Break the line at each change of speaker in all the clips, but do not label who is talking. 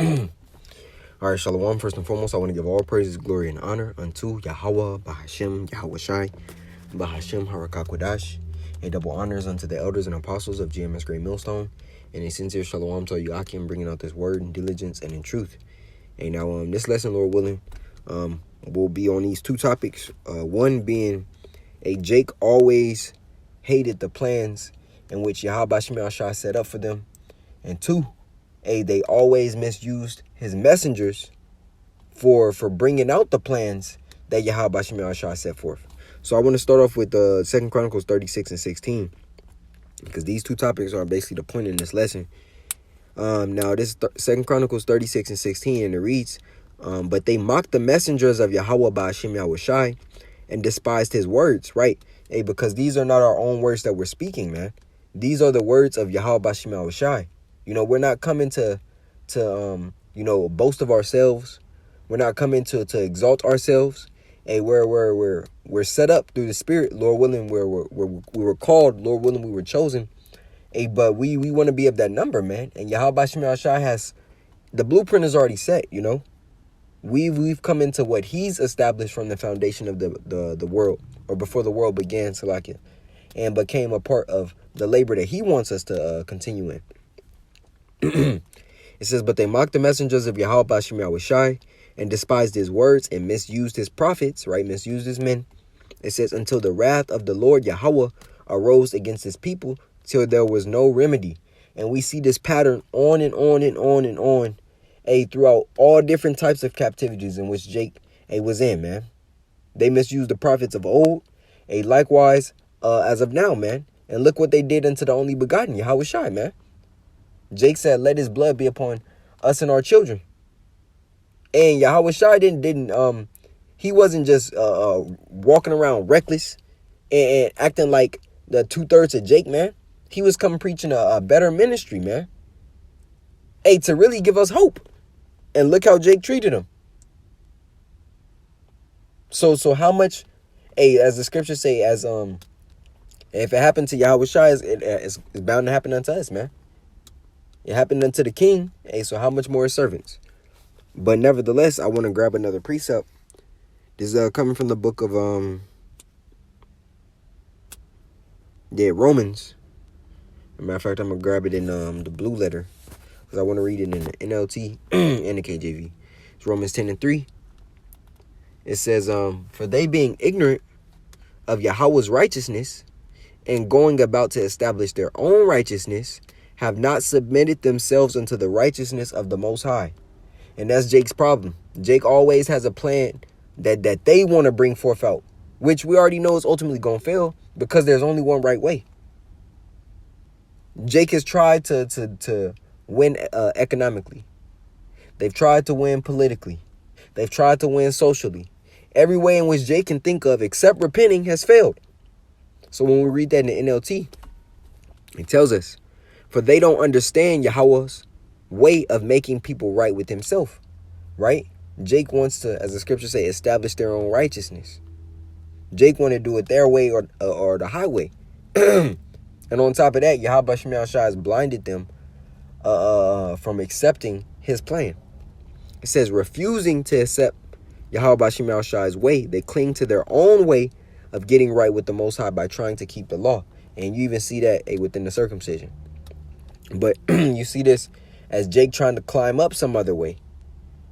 All right, Shalom. First and foremost, I want to give all praises, glory, and honor unto Yahweh, Bahashem, Yahweh Shai, Bahashem, Harakakwadash, and double honors unto the elders and apostles of GMS Great Millstone, and a sincere Shalom to you, Akim, bringing out this word in diligence and in truth. And now, this lesson, Lord willing, will be on these two topics. One being, Jake always hated the plans in which Yahweh Shai set up for them, and two, they always misused his messengers for bringing out the plans that Yahweh Shai set forth. So I want to start off with 2 Chronicles 36 and 16, because these two topics are basically the point in this lesson. Now this is 2 Chronicles 36 and 16, and it reads, but they mocked the messengers of Yahweh Ba'ashem Yahweh Shai and despised his words, right? Because these are not our own words that we're speaking, man. These are the words of Yahweh Ba'ashem Yahweh Shai. You know, we're not coming to boast of ourselves. We're not coming to exalt ourselves. We're set up through the Spirit, Lord willing. We were called, Lord willing, we were chosen. But we want to be of that number, man. And Yahweh Shai has, the blueprint is already set. You know, we've come into what He's established from the foundation of the world, or before the world began, Salakia, and became a part of the labor that He wants us to continue in. It says, but they mocked the messengers of Yahweh Ba'ashem Yahweh Shai and despised his words and misused his prophets, right? Misused his men. It says, until the wrath of the Lord Yahweh arose against his people till there was no remedy. And we see this pattern on and on and on and on, throughout all different types of captivities in which Jake was in, man. They misused the prophets of old, likewise as of now, man. And look what they did unto the only begotten Yahweh Shai, man. Jake said, let his blood be upon us and our children. And Yahweh Shai didn't he wasn't just walking around reckless and acting like the 2/3 of Jake, man. He was coming preaching a better ministry, man. To really give us hope. And look how Jake treated him. So how much, as the scriptures say, as if it happened to Yahweh Shai, it's bound to happen unto us, man. It happened unto the king, so how much more his servants? But nevertheless, I want to grab another precept. This is coming from the book of Romans. As a matter of fact, I'm going to grab it in the blue letter, because I want to read it in the NLT and the KJV. It's Romans 10 and 3. It says, for they being ignorant of Yahweh's righteousness and going about to establish their own righteousness, have not submitted themselves unto the righteousness of the Most High. And that's Jake's problem. Jake always has a plan that they want to bring forth out, which we already know is ultimately going to fail, because there's only one right way. Jake has tried to win economically. They've tried to win politically. They've tried to win socially. Every way in which Jake can think of, except repenting, has failed. So when we read that in the NLT, it tells us, for they don't understand Yahweh's way of making people right with himself, right? Jake wants to, as the scriptures say, establish their own righteousness. Jake want to do it their way or the highway. And on top of that, Yahweh Shai has blinded them from accepting his plan. It says, refusing to accept Yahweh Shai's way, they cling to their own way of getting right with the Most High by trying to keep the law. And you even see that within the circumcision. But you see this as Jake trying to climb up some other way,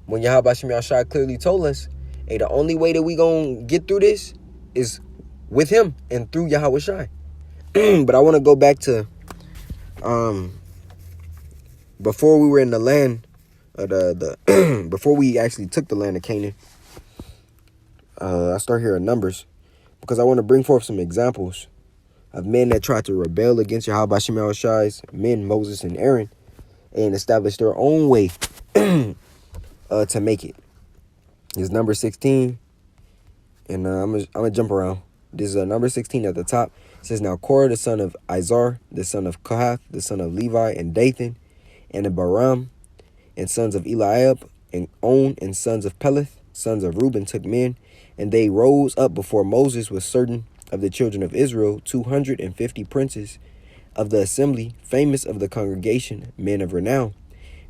when Yahweh Shai clearly told us, the only way that we gonna get through this is with him and through Yahweh Shai. But I want to go back to before we were in the land, before we actually took the land of Canaan. I start here in Numbers, because I want to bring forth some examples of men that tried to rebel against Yahweh Shai's men, Moses and Aaron, and establish their own way to make it. It's number 16, and I'm gonna jump around. This is number 16 at the top. It says, now Korah, the son of Izar, the son of Kohath, the son of Levi, and Dathan, and Abiram, and sons of Eliab, and On, and sons of Peleth, sons of Reuben, took men, and they rose up before Moses with certain of the children of Israel, 250 princes of the assembly, famous of the congregation, men of renown.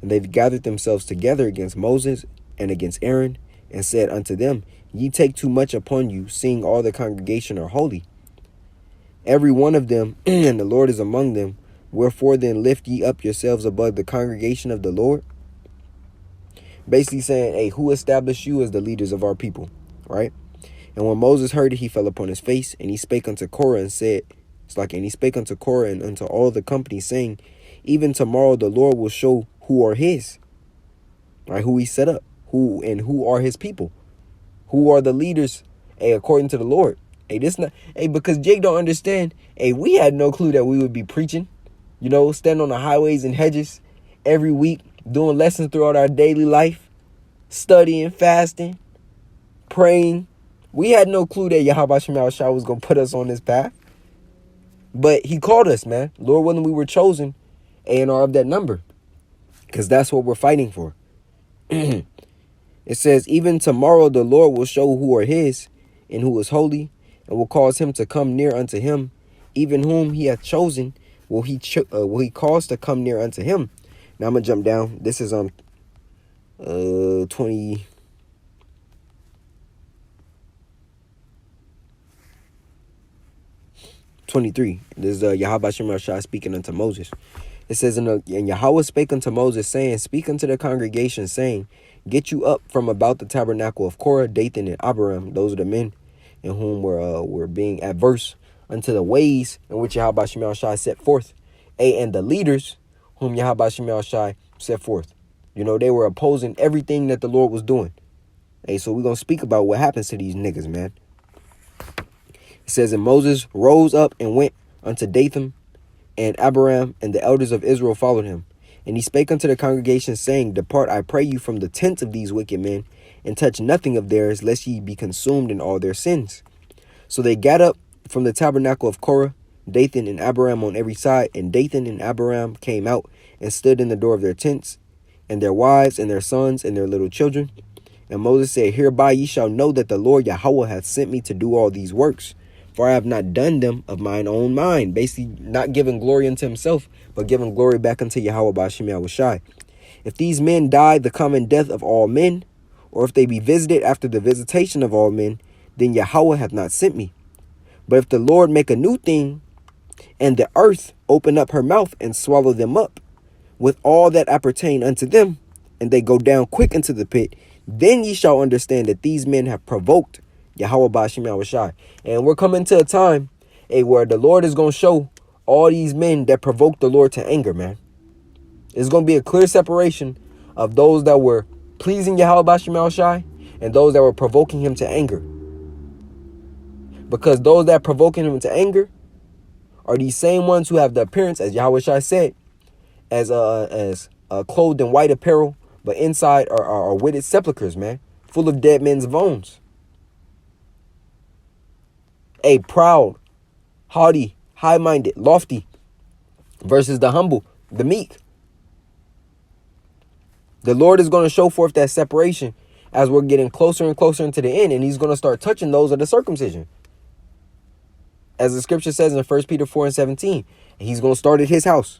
And they've gathered themselves together against Moses and against Aaron, and said unto them, Ye take too much upon you, seeing all the congregation are holy, every one of them, and the Lord is among them. Wherefore then lift ye up yourselves above the congregation of the Lord? Basically saying, hey, who established you as the leaders of our people, right? And when Moses heard it, he fell upon his face, and he spake unto Korah and said, and he spake unto Korah and unto all the company, saying, Even tomorrow the Lord will show who are his, right? Who he set up, who are his people, who are the leaders, according to the Lord. Because Jake don't understand. We had no clue that we would be preaching, standing on the highways and hedges every week, doing lessons throughout our daily life, studying, fasting, praying. We had no clue that Yahweh Shema Shah was going to put us on this path. But he called us, man. Lord willing, we were chosen and are of that number, because that's what we're fighting for. It says, Even tomorrow the Lord will show who are his and who is holy, and will cause him to come near unto him. Even whom he hath chosen will he cause to come near unto him. Now I'm going to jump down. This is 23. This is Yahweh Shem Shah speaking unto Moses. It says, and Yahweh spake unto Moses, saying, Speak unto the congregation, saying, Get you up from about the tabernacle of Korah, Dathan, and Abiram. Those are the men in whom were being adverse unto the ways in which Yahweh Shem Shah set forth. And the leaders whom Yahweh Shem Shah set forth. They were opposing everything that the Lord was doing. So we're going to speak about what happens to these niggas, man. It says, And Moses rose up and went unto Dathan and Abiram, and the elders of Israel followed him. And he spake unto the congregation, saying, Depart, I pray you, from the tents of these wicked men, and touch nothing of theirs, lest ye be consumed in all their sins. So they gat up from the tabernacle of Korah, Dathan and Abiram on every side, and Dathan and Abiram came out and stood in the door of their tents, and their wives and their sons and their little children. And Moses said, Hereby ye shall know that the Lord Yahweh hath sent me to do all these works. For I have not done them of mine own mind. Basically, not giving glory unto himself, but giving glory back unto Yahweh Ba'ashem Yahushai. If these men die the common death of all men, or if they be visited after the visitation of all men, then Yahweh hath not sent me. But if the Lord make a new thing, and the earth open up her mouth and swallow them up, with all that appertain unto them, and they go down quick into the pit, then ye shall understand that these men have provoked Yahweh Ba'ashem Yahushai. And we're coming to a time where the Lord is going to show all these men that provoked the Lord to anger, man. It's going to be a clear separation of those that were pleasing Yahweh Ba'ashem Yahushai and those that were provoking him to anger. Because those that provoking him to anger are these same ones who have the appearance, as Yahweh Shai said, as clothed in white apparel, but inside are wicked sepulchres, man, full of dead men's bones. Proud, haughty, high-minded, lofty, versus the humble, the meek. The Lord is going to show forth that separation as we're getting closer and closer into the end, and he's going to start touching those of the circumcision. As the scripture says in 1 Peter 4:17, he's going to start at his house.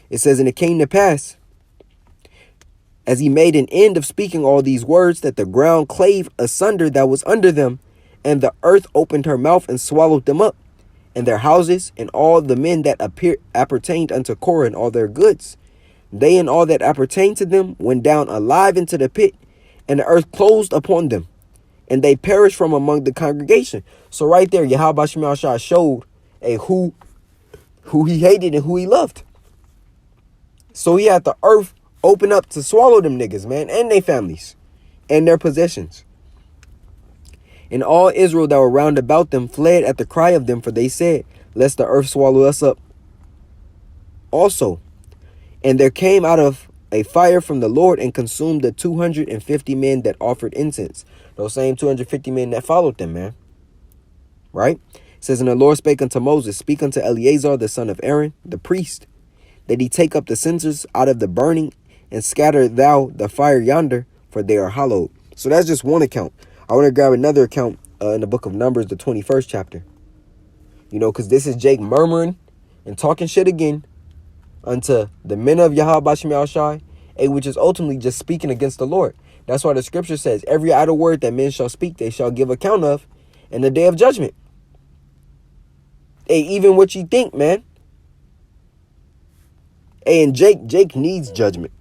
It says, And it came to pass, as he made an end of speaking all these words, that the ground clave asunder that was under them, and the earth opened her mouth and swallowed them up, and their houses, and all the men that appertained unto Korah, and all their goods. They and all that appertained to them went down alive into the pit, and the earth closed upon them, and they perished from among the congregation. So right there, Yahweh Shema Shah showed who he hated and who he loved. So he had the earth open up to swallow them niggas, man, and their families and their possessions. And all Israel that were round about them fled at the cry of them, for they said, Lest the earth swallow us up also. And there came out of a fire from the Lord and consumed the 250 men that offered incense. Those same 250 men that followed them, man. Right? It says, And the Lord spake unto Moses, Speak unto Eleazar the son of Aaron, the priest, that he take up the censers out of the burning, and scatter thou the fire yonder, for they are hallowed. So that's just one account. I want to grab another account in the book of Numbers, the 21st chapter. Because this is Jake murmuring and talking shit again unto the men of Yahweh Bashem Yahushai, which is ultimately just speaking against the Lord. That's why the scripture says, every idle word that men shall speak, they shall give account of in the day of judgment. Even what you think, man. And Jake needs judgment.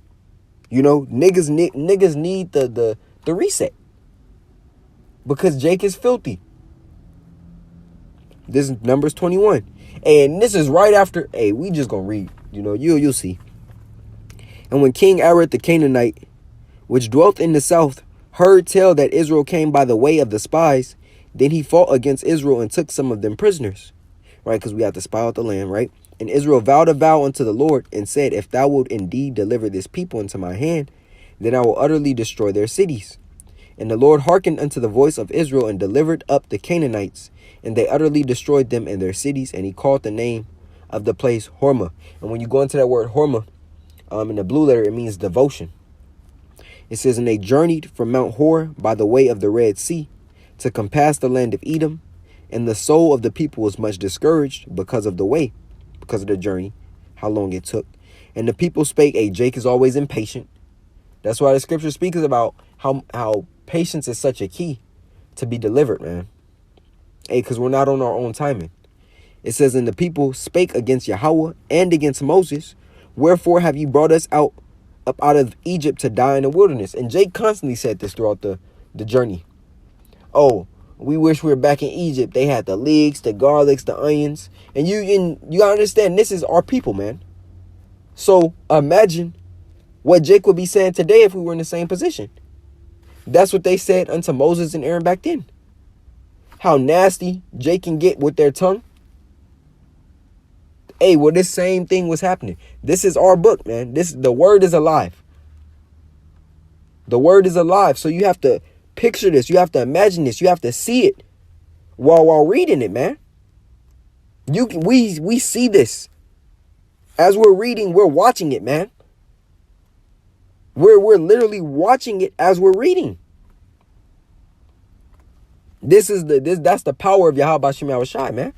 You know, niggas need the reset. Because Jake is filthy. This is Numbers 21. And this is right after, we just gonna read. You know, you'll see. And when King Arad the Canaanite, which dwelt in the south, heard tell that Israel came by the way of the spies, then he fought against Israel and took some of them prisoners. Right, because we have to spy out the land, right? And Israel vowed a vow unto the Lord and said, if thou wilt indeed deliver this people into my hand, then I will utterly destroy their cities. And the Lord hearkened unto the voice of Israel and delivered up the Canaanites, and they utterly destroyed them and their cities. And he called the name of the place Hormah. And when you go into that word Hormah, in the blue letter, it means devotion. It says, and they journeyed from Mount Hor by the way of the Red Sea to compass the land of Edom. And the soul of the people was much discouraged because of the way, because of the journey, how long it took. And the people spake, Jake is always impatient. That's why the scripture speaks about how patience is such a key to be delivered, man. Because we're not on our own timing. It says, and the people spake against Yahweh and against Moses. Wherefore have you brought us up out of Egypt to die in the wilderness? And Jake constantly said this throughout the journey. We wish we were back in Egypt. They had the leeks, the garlics, the onions. And you gotta understand, this is our people, man. So imagine what Jake would be saying today if we were in the same position. That's what they said unto Moses and Aaron back then. How nasty Jake can get with their tongue. Well, this same thing was happening. This is our book, man. The word is alive. The word is alive. So you have to picture this. You have to imagine this. You have to see it while reading it, man. We see this. As we're reading, we're watching it, man. We're literally watching it as we're reading. That's the power of Yahweh Bashem Yahushai, man.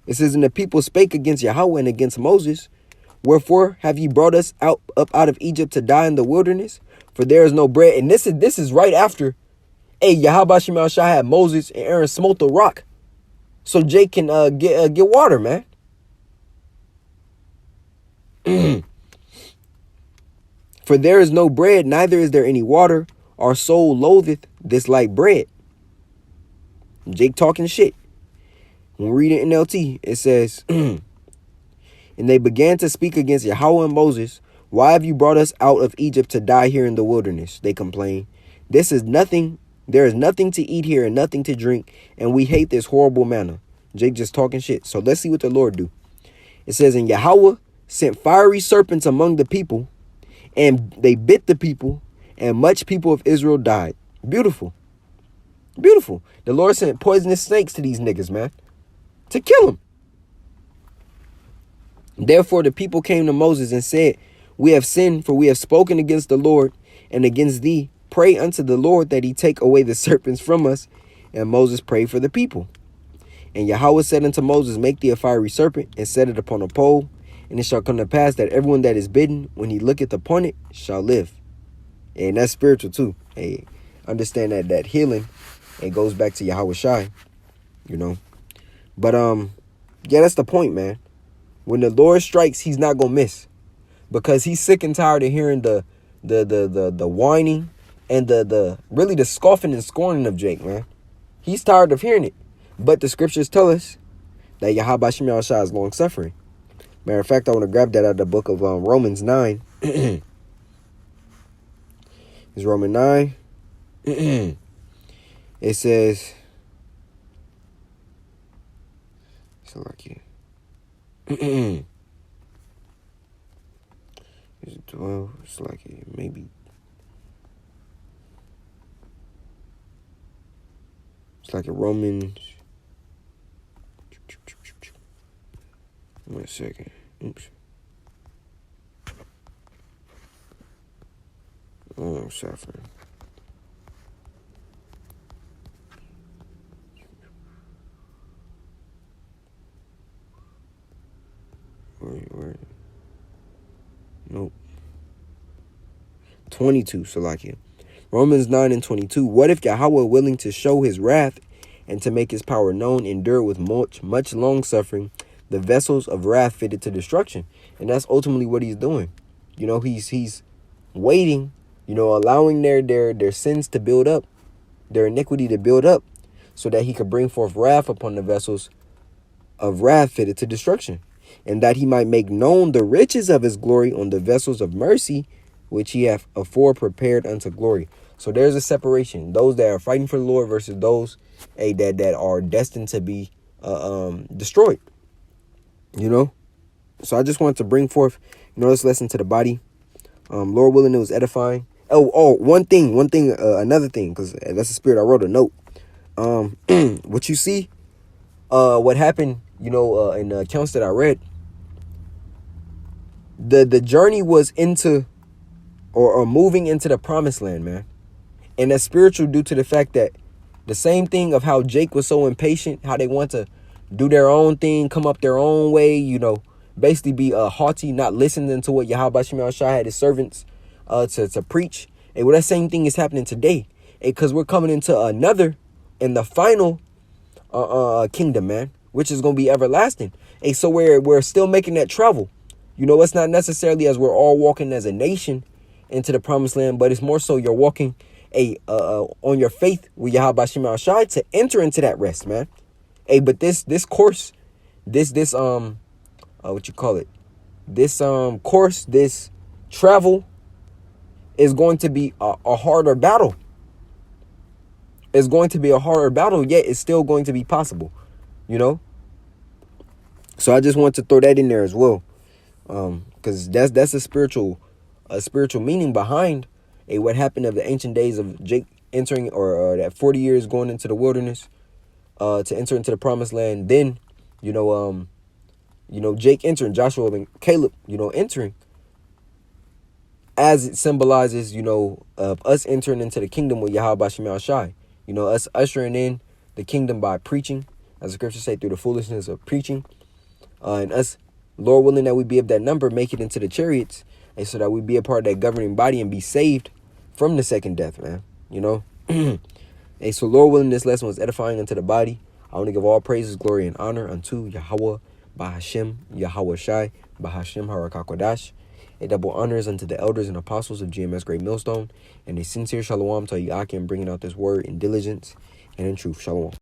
It says, and the people spake against Yahweh and against Moses. Wherefore have ye brought us up out of Egypt to die in the wilderness? For there is no bread. And this is right after, Yahweh Bashem Yahushai had Moses and Aaron smote the rock, so Jake can get water, man. For there is no bread, neither is there any water. Our soul loatheth this like bread. Jake talking shit. When we read it in NLT, it says, and they began to speak against Yahweh and Moses. Why have you brought us out of Egypt to die here in the wilderness? They complain. There is nothing to eat here and nothing to drink, and we hate this horrible manna. Jake just talking shit. So let's see what the Lord do. It says, and Yahweh sent fiery serpents among the people, and they bit the people, and much people of Israel died. Beautiful. Beautiful. The Lord sent poisonous snakes to these niggas, man, to kill them. Therefore the people came to Moses and said, we have sinned, for we have spoken against the Lord and against thee. Pray unto the Lord that he take away the serpents from us. And Moses prayed for the people. And Yahweh said unto Moses, make thee a fiery serpent and set it upon a pole. And it shall come to pass that everyone that is bidden, when he looketh upon it, shall live. And that's spiritual too. Understand that healing, it goes back to Yahweh Shai, you know. But yeah, that's the point, man. When the Lord strikes, he's not gonna miss, because he's sick and tired of hearing the whining and the really the scoffing and scorning of Jake, man. He's tired of hearing it. But the scriptures tell us that Yahweh Bashem Yahushai is long suffering. Matter of fact, I want to grab that out of the book of Romans 9. It's Romans 9. It says, so like you. Is it 12? It's like maybe. It's like a Romans. 1 second. Oops. Oh, suffering. Where? 22, Salakia. Romans 9 and 22. What if Yahweh, willing to show his wrath and to make his power known, endure with much long suffering the vessels of wrath fitted to destruction? And that's ultimately what he's doing. You know, he's waiting, you know, allowing their sins to build up, their iniquity to build up, so that he could bring forth wrath upon the vessels of wrath fitted to destruction, and that he might make known the riches of his glory on the vessels of mercy, which he hath afore prepared unto glory. So there's a separation. Those that are fighting for the Lord versus those that are destined to be destroyed. You know? So I just wanted to bring forth, you know, this lesson to the body. Lord willing, it was edifying. Another thing, because that's the spirit. I wrote a note. What you see, what happened, you know, in the accounts that I read, the journey was into or moving into the promised land, man. And that's spiritual due to the fact that the same thing of how Jake was so impatient, how they want to do their own thing, come up their own way, you know, basically be haughty, not listening to what Yahweh Shemel Shai had his servants to preach. And well, that same thing is happening today, because we're coming into another and the final kingdom, man, which is going to be everlasting. And so we're still making that travel. You know, it's not necessarily as we're all walking as a nation into the promised land, but it's more so you're walking on your faith with Yahweh Shemel Shai to enter into that rest, man. Hey, but this course, this what you call it, this course, this travel is going to be a harder battle. It's going to be a harder battle, yet it's still going to be possible, you know. So I just want to throw that in there as well, because that's a spiritual meaning behind what happened of the ancient days of Jake entering, or that 40 years going into the wilderness to enter into the promised land. Then, you know, Jake entering, Joshua and Caleb, you know, entering, as it symbolizes, you know, us entering into the kingdom with Yahweh Shemel Shai. You know, us ushering in the kingdom by preaching, as the scriptures say, through the foolishness of preaching, and us, Lord willing, that we be of that number, make it into the chariots, and so that we be a part of that governing body and be saved from the second death, man. You know. And so, Lord willing, this lesson was edifying unto the body. I want to give all praises, glory, and honor unto Yahweh Bahashem, Yahweh Shai, Bahashem Harakakodash. A double honors unto the elders and apostles of GMS Great Millstone, and a sincere shalom to Yakim, bringing out this word in diligence and in truth. Shalom.